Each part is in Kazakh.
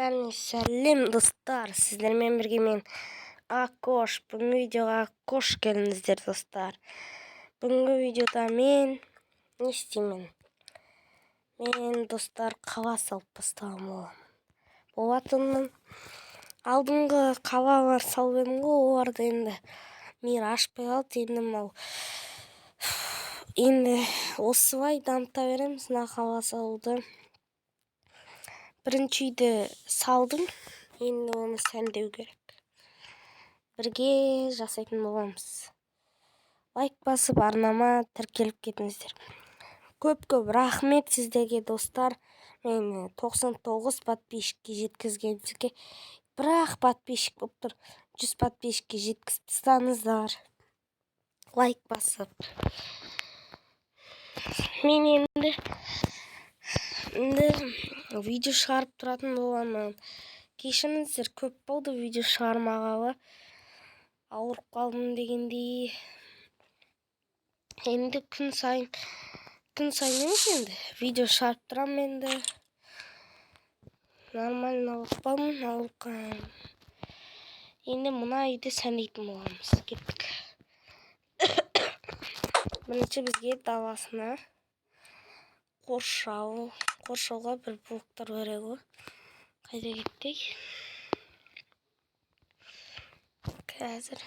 Сәлем достар, сіздермен бірге мен Ақош. Бүгінгі видеоға қош келдіңіздер достар. Бүгінгі видеода мен не істеймін? Мен достар қала салып бастағым болатынмын. Алдыңғы қалалар салып едім ғой, оларды енді мейір ашпай қалды. Енді осылай дамыта береміз мына қала салуды. Бірінші үйді салдым, енді оны сәндеу керек. Бірге жасайтын боламыз. Лайк басып, арнама тіркеліп кетіңіздер. Көп рахмет сіздерге достар. Мен 99 подписчикке жеткізгеніңізге. Бірақ подписчик болып тұр. 100 подписчикке жеткізіп тастаңыздар. Лайк басып. Мен енді видео шығарып тұратын боламын. Кешіріңіздер, көп болды видео шығармағалы. Ауырып қалдым дегендей. Енді күн сайын емес енді. Видео шығарып тұрам енді. Нормально ауырып. Енді мына үйді сәндейтін боламыз. Кеттік. Бірінші бізге даласына қоршауға бір блоктар керек ғой. Қайда кеттік? Қазір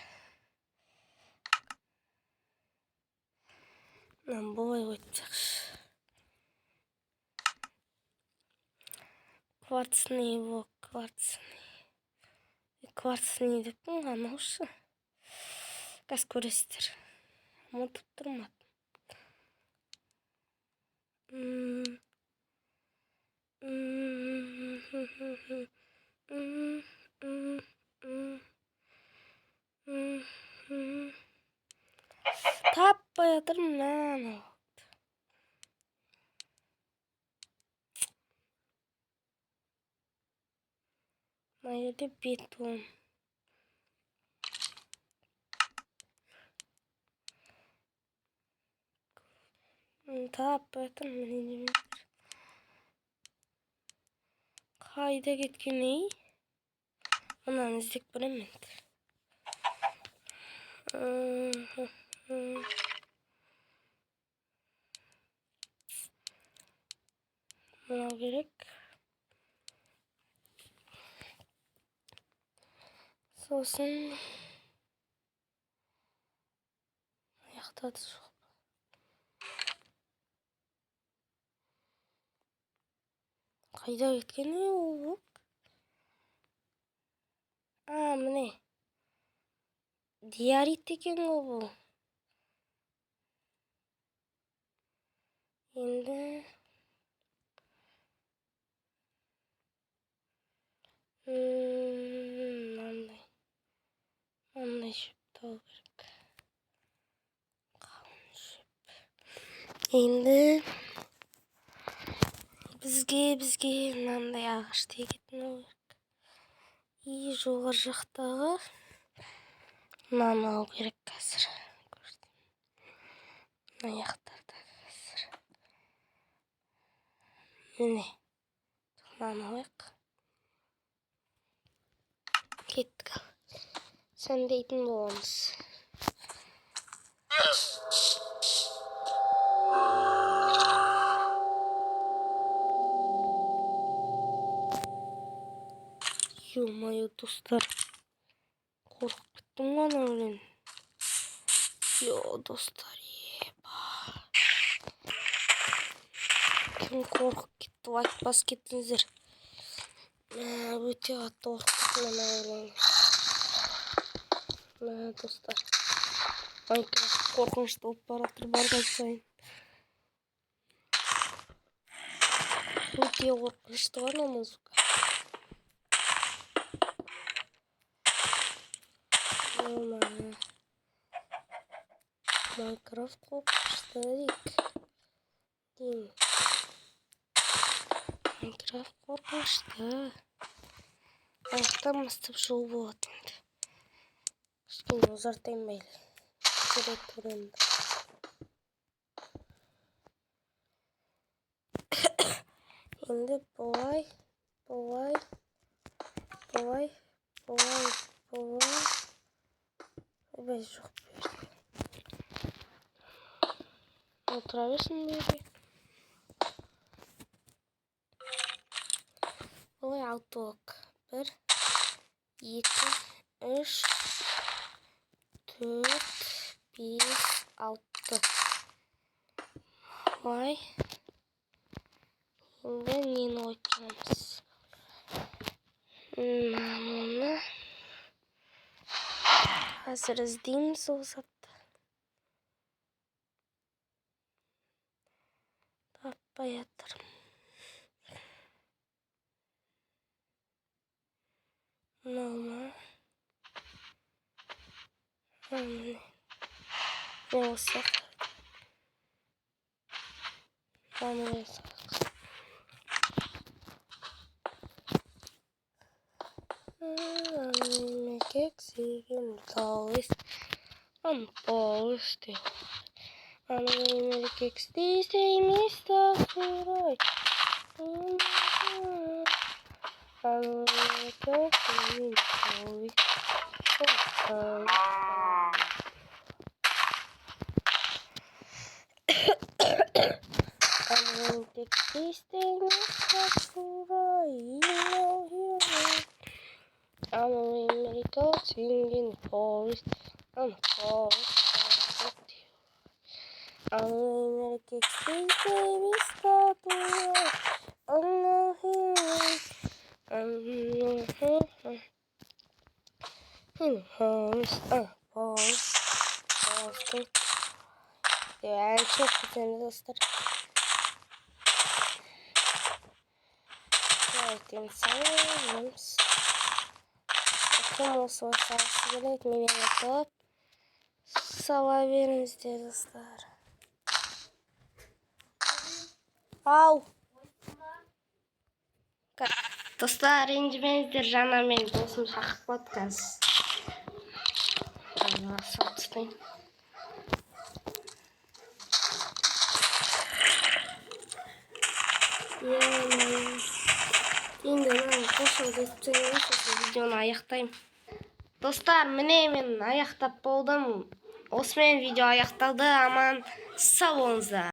бұлай қойтсақшы. Кварцный блок, кварцный деп анау шы. Қазір көресіздер. Ұмытып тұрмады. Таппай жатырмын анау. Мына жерде бетон. Таппай жатырмын. Қайда кеткен ей? Мынаны іздеп көремін енді. Мынау керек. Сосын аяқтады жоқ. Қайда кеткен ол? Міне. Диарит екен бұл. Енді мынандай шөп тауып керек. Қалың шөп. Енді бізге мынандай ағашты егетін керек. И жоғары жақтағы мынаны алу керек қазір. Аяқтарда қазір. Міне. Мынаны алайық. Кеттік. Сәндейтін боламыз. Ё-моё, достар. Қорқып кеттім ғана өлен. Достар, кім қорқып кетті, лайк бас кеттіңіздер. Өте қатты қорқып мына өлен. Достар. Майнкрафт қорқынышты болып баратыр барған сайын. Өте қорқынышты ғана музыка. Майнкрафт қорқынышты дейік. Майнкрафт қорқынышты. Аяқтан бастап жол болады енді. Кішкене ұзартайын бәйлі. Керек көремін. Енді бұлай. Otura versin böyle. Oy altı ok. 1, 2, 3, 4, 5, 6. Vay. Şimdi neyini oynayacağız? Bunu hazırız değil mi soğusatta? Tappa yatırım. Normal. Ne olsa. Ne olsa. Keksikin kaunis. On puolusti. Annoimme keksii mistä suroi. Annoimme keksii kaunis. Annoimme keksii mistä suroi. Annoimme keksii kaunis. On puolusti. Annoimme keksii mistä suroi. Yani çok güzel dostlar. Evet, insanlarımız. Bakın olsa varsa böyle etmeyi yapıp savaş veriniz diye dostlar. Au. Dostlar, incimezdir canım benim dostum Şakır Podcast. Allah satmayın. Yani şimdi ben koşulda videonu ayaktayım. Dostlar, men ayakta boldum. Osman video ayaktadı, aman sağ olunuz.